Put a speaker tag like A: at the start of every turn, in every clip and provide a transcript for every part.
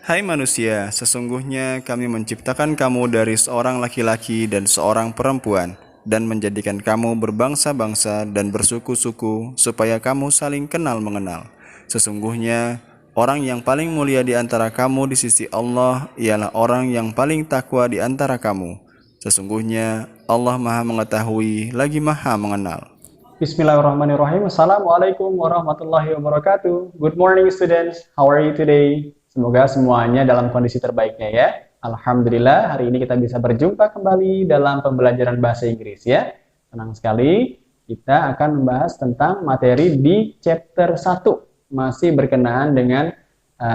A: Hai manusia, sesungguhnya kami menciptakan kamu dari seorang laki-laki dan seorang perempuan, dan menjadikan kamu berbangsa-bangsa dan bersuku-suku, supaya kamu saling kenal mengenal. Sesungguhnya, orang yang paling mulia di antara kamu di sisi Allah ialah orang yang paling takwa di antara kamu. Sesungguhnya, Allah Maha Mengetahui lagi Maha Mengenal.
B: Bismillahirrahmanirrahim. Assalamualaikum warahmatullahi wabarakatuh. Good morning students. How are you today? Semoga semuanya dalam kondisi terbaiknya ya. Alhamdulillah hari ini kita bisa berjumpa kembali dalam pembelajaran bahasa Inggris ya. Senang sekali kita akan membahas tentang materi di chapter 1. Masih berkenaan dengan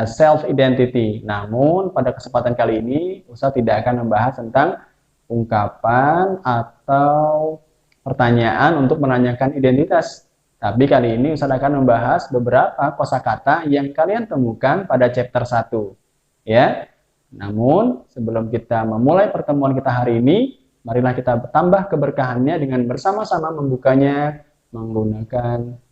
B: self identity. Namun pada kesempatan kali ini Ustaz tidak akan membahas tentang ungkapan atau pertanyaan untuk menanyakan identitas. Tapi kali ini Ustaz akan membahas beberapa kosakata yang kalian temukan pada chapter 1. Ya. Namun, sebelum kita memulai pertemuan kita hari ini, marilah kita tambah keberkahannya dengan bersama-sama membukanya menggunakan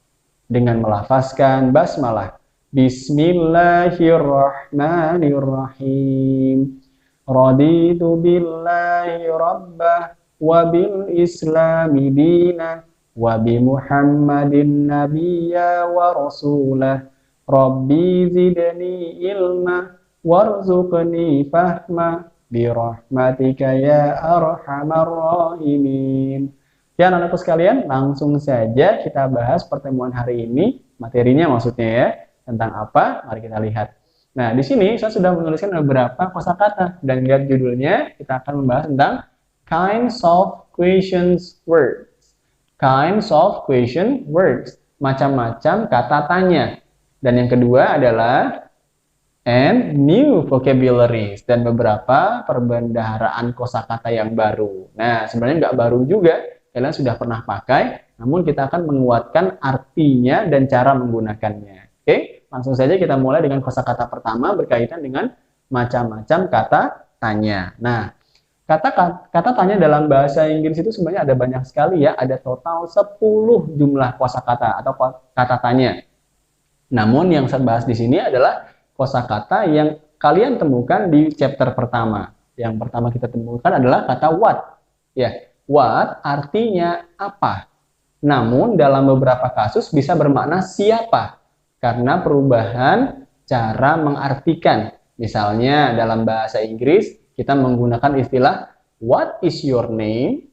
B: dengan melafazkan basmalah. Bismillahirrahmanirrahim. Raditu billahi rabbah wabil islami dina wabi muhammadin nabiyya wa rasulah rabbi zidni ilma warzuqni fahma birahmatika ya arhamar rahimin. Ya anak-anakku sekalian, langsung saja kita bahas pertemuan hari ini, materinya maksudnya ya, tentang apa? Mari kita lihat. Nah, di sini saya sudah menuliskan beberapa kosakata dan lihat judulnya, kita akan membahas tentang kinds of questions words. Kinds of question words. Macam-macam kata tanya. Dan yang kedua adalah and new vocabularies. Dan beberapa perbendaharaan kosakata yang baru. Nah, sebenarnya nggak baru juga. Kalian sudah pernah pakai. Namun kita akan menguatkan artinya dan cara menggunakannya. Oke, langsung saja kita mulai dengan kosakata pertama berkaitan dengan macam-macam kata tanya. Nah, kata tanya dalam bahasa Inggris itu sebenarnya ada banyak sekali ya, ada total 10 jumlah kosakata atau kata tanya. Namun yang saya bahas di sini adalah kosakata yang kalian temukan di chapter pertama. Yang pertama kita temukan adalah kata what. Ya, what artinya apa? Namun dalam beberapa kasus bisa bermakna siapa karena perubahan cara mengartikan. Misalnya dalam bahasa Inggris kita menggunakan istilah what is your name?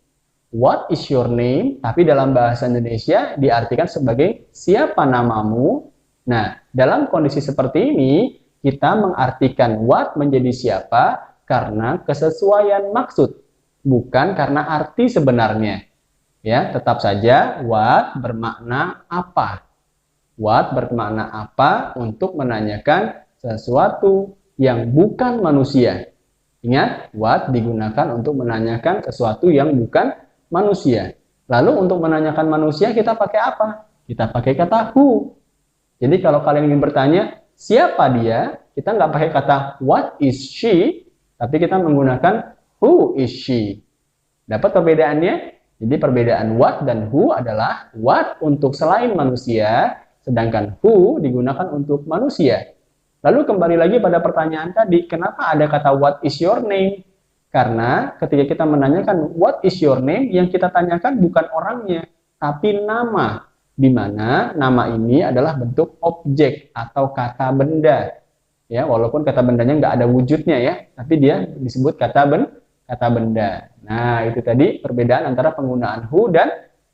B: What is your name? Tapi dalam bahasa Indonesia diartikan sebagai siapa namamu? Nah, dalam kondisi seperti ini kita mengartikan what menjadi siapa karena kesesuaian maksud, bukan karena arti sebenarnya. Ya, tetap saja what bermakna apa. What bermakna apa untuk menanyakan sesuatu yang bukan manusia. Ingat, what digunakan untuk menanyakan sesuatu yang bukan manusia. Lalu untuk menanyakan manusia kita pakai apa? Kita pakai kata who. Jadi kalau kalian ingin bertanya, siapa dia? Kita nggak pakai kata what is she, tapi kita menggunakan who is she. Dapat perbedaannya? Jadi perbedaan what dan who adalah what untuk selain manusia, sedangkan who digunakan untuk manusia. Lalu kembali lagi pada pertanyaan tadi, kenapa ada kata what is your name? Karena ketika kita menanyakan what is your name, yang kita tanyakan bukan orangnya, tapi nama. Di mana nama ini adalah bentuk objek atau kata benda. Ya, walaupun kata bendanya nggak ada wujudnya ya, tapi dia disebut kata benda. Nah, itu tadi perbedaan antara penggunaan who dan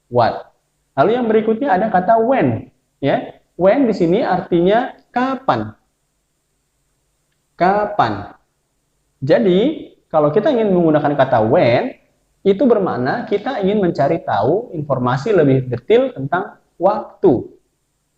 B: what. Lalu yang berikutnya ada kata when. Ya, when di sini artinya kapan. Kapan. Jadi, kalau kita ingin menggunakan kata when, itu bermakna kita ingin mencari tahu informasi lebih detail tentang waktu.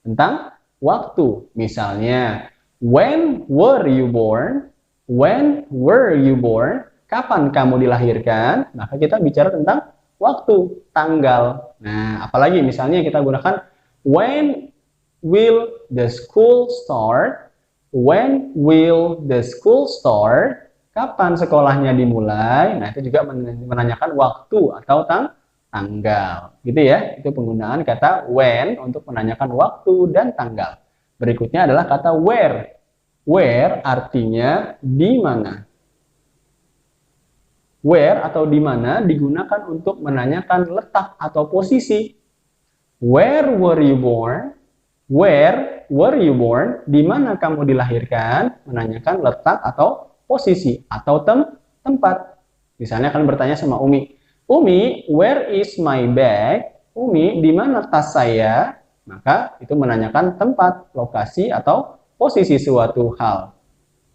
B: Tentang waktu. Misalnya, when were you born? When were you born? Kapan kamu dilahirkan? Maka kita bicara tentang waktu, tanggal. Nah, apalagi misalnya kita gunakan when will the school start? When will the school start? Kapan sekolahnya dimulai? Nah, itu juga menanyakan waktu atau tanggal. Gitu ya. Itu penggunaan kata when untuk menanyakan waktu dan tanggal. Berikutnya adalah kata where. Where artinya di mana. Where atau di mana digunakan untuk menanyakan letak atau posisi. Where were you born? Where were you born? Di mana kamu dilahirkan? Menanyakan letak atau posisi atau tempat. Misalnya kalian bertanya sama Umi, Umi, where is my bag? Umi, di mana tas saya? Maka itu menanyakan tempat, lokasi atau posisi suatu hal.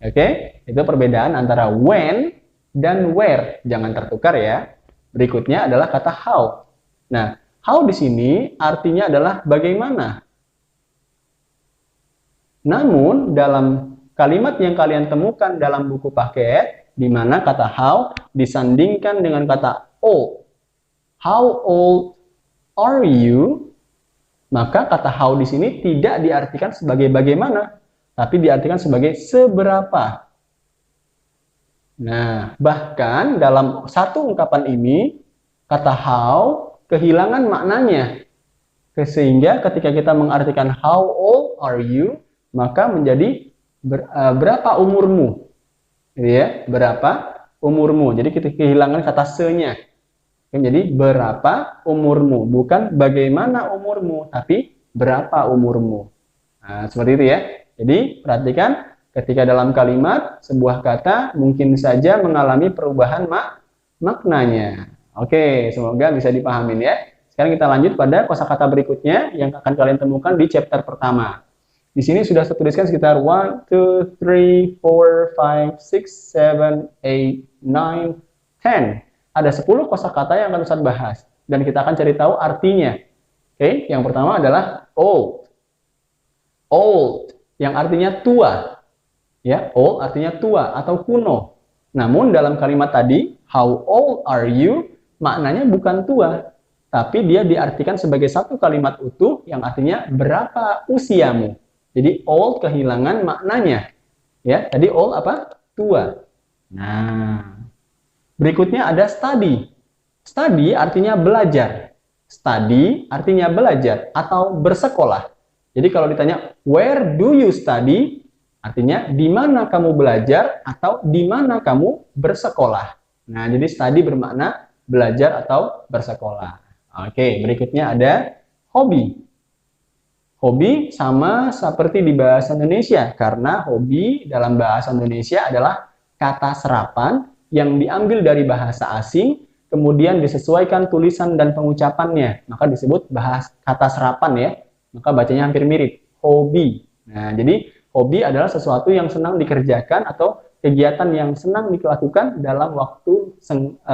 B: Oke, itu perbedaan antara when dan where. Jangan tertukar ya. Berikutnya adalah kata how. Nah, how di sini artinya adalah bagaimana. Namun, dalam kalimat yang kalian temukan dalam buku paket, di mana kata how disandingkan dengan kata old. How old are you? Maka kata how di sini tidak diartikan sebagai bagaimana, tapi diartikan sebagai seberapa. Nah, bahkan dalam satu ungkapan ini, kata how kehilangan maknanya. Sehingga ketika kita mengartikan how old are you, maka menjadi berapa umurmu. Gitu ya, berapa umurmu. Jadi kita kehilangan kata se-nya. Jadi berapa umurmu, bukan bagaimana umurmu, tapi berapa umurmu. Nah, seperti itu ya. Jadi perhatikan ketika dalam kalimat sebuah kata mungkin saja mengalami perubahan maknanya. Oke, semoga bisa dipahamin ya. Sekarang kita lanjut pada kosakata berikutnya yang akan kalian temukan di chapter pertama. Di sini sudah saya tuliskan sekitar 1, 2, 3, 4, 5, 6, 7, 8, 9, 10. Ada 10 kosakata yang akan Ustaz bahas dan kita akan cari tahu artinya. Oke, yang pertama adalah old. Old yang artinya tua. Ya, old artinya tua atau kuno. Namun dalam kalimat tadi, how old are you? Maknanya bukan tua, tapi dia diartikan sebagai satu kalimat utuh yang artinya berapa usiamu. Jadi old kehilangan maknanya. Ya, tadi old apa? Tua. Nah, berikutnya ada study. Study artinya belajar. Study artinya belajar atau bersekolah. Jadi kalau ditanya, where do you study? Artinya, di mana kamu belajar atau di mana kamu bersekolah. Nah, jadi study bermakna belajar atau bersekolah. Oke, berikutnya ada hobi. Hobi sama seperti di bahasa Indonesia, karena hobi dalam bahasa Indonesia adalah kata serapan yang diambil dari bahasa asing, kemudian disesuaikan tulisan dan pengucapannya, maka disebut kata serapan ya. Maka bacanya hampir mirip, hobi. Nah, jadi hobi adalah sesuatu yang senang dikerjakan atau kegiatan yang senang dilakukan dalam waktu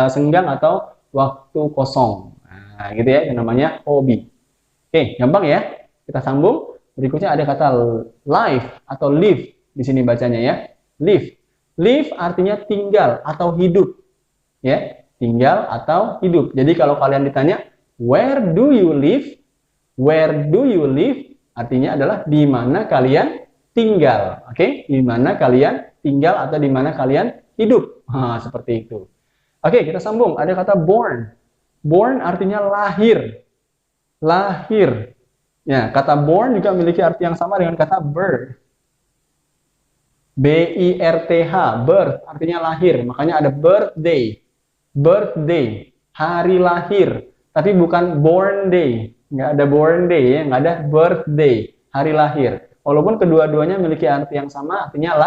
B: senggang atau waktu kosong. Nah, gitu ya, yang namanya hobi. Oke, gampang ya. Kita sambung. Berikutnya ada kata live atau live di sini bacanya ya. Live. Live artinya tinggal atau hidup. Ya, tinggal atau hidup. Jadi kalau kalian ditanya, where do you live? Where do you live? Artinya adalah di mana kalian tinggal. Oke, di mana kalian tinggal atau di mana kalian hidup. Seperti itu. Oke, kita sambung. Ada kata born. Born artinya lahir. Lahir. Ya, kata born juga memiliki arti yang sama dengan kata birth. B-I-R-T-H, birth artinya lahir. Makanya ada birthday. Birthday, hari lahir. Tapi bukan born day. Nggak ada born day ya, nggak ada birthday, hari lahir. Walaupun kedua-duanya memiliki arti yang sama, artinya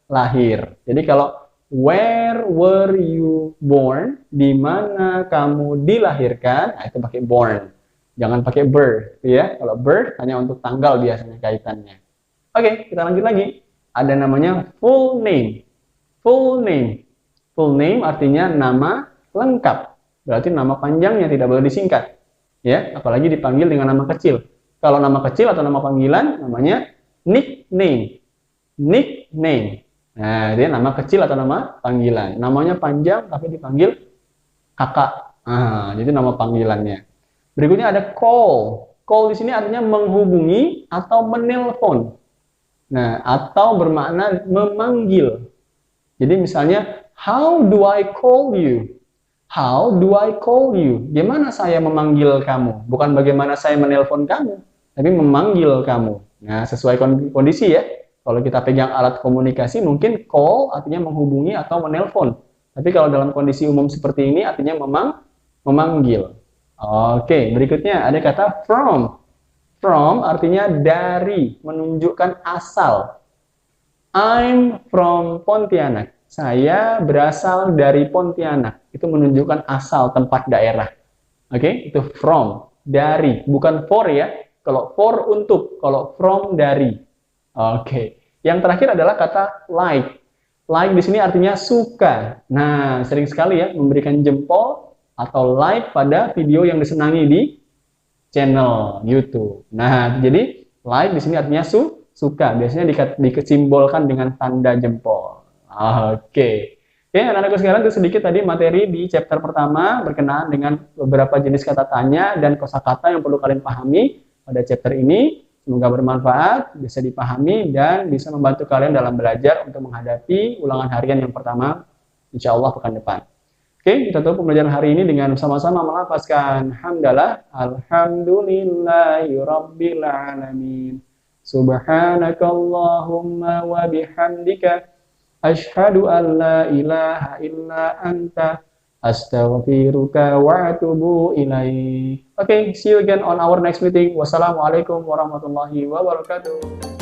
B: lahir. Jadi kalau where were you born, di mana kamu dilahirkan, nah itu pakai born. Jangan pakai birth ya. Kalau birth hanya untuk tanggal biasanya kaitannya. Oke, kita lanjut lagi. Ada namanya full name. Full name. Full name artinya nama lengkap. Berarti nama panjangnya tidak boleh disingkat. Ya, apalagi dipanggil dengan nama kecil. Kalau nama kecil atau nama panggilan namanya nickname. Nickname. Nah, dia nama kecil atau nama panggilan. Namanya panjang tapi dipanggil kakak. Jadi nama panggilannya. Berikutnya ada call. Call di sini artinya menghubungi atau menelpon. Nah, atau bermakna memanggil. Jadi misalnya, how do I call you? How do I call you? Gimana saya memanggil kamu? Bukan bagaimana saya menelpon kamu, tapi memanggil kamu. Nah, sesuai kondisi ya. Kalau kita pegang alat komunikasi mungkin call artinya menghubungi atau menelpon. Tapi kalau dalam kondisi umum seperti ini artinya memanggil. Oke, berikutnya ada kata from. From artinya dari, menunjukkan asal. I'm from Pontianak. Saya berasal dari Pontianak. Itu menunjukkan asal tempat daerah. Oke, itu from, dari, bukan for ya. Kalau for untuk, kalau from dari. Oke. Yang terakhir adalah kata like. Like di sini artinya suka. Nah, sering sekali ya memberikan jempol atau like pada video yang disenangi di channel YouTube. Nah, jadi like di sini artinya suka. Biasanya disimbolkan dengan tanda jempol. Oke. Oke, anak-anakku sekalian, itu sedikit tadi materi di chapter pertama berkenaan dengan beberapa jenis kata tanya dan kosakata yang perlu kalian pahami pada chapter ini. Semoga bermanfaat, bisa dipahami, dan bisa membantu kalian dalam belajar untuk menghadapi ulangan harian yang pertama, insya Allah pekan depan. Oke, kita tutup pembelajaran hari ini dengan sama-sama melafazkan hamdalah, alhamdulillahi rabbil alamin, subhanakallahumma wa bihamdika, asyhadu an la ilaha illa anta, astaghfiruka wa atubu ilaih. Okay, see you again on our next meeting. Wassalamualaikum warahmatullahi wabarakatuh.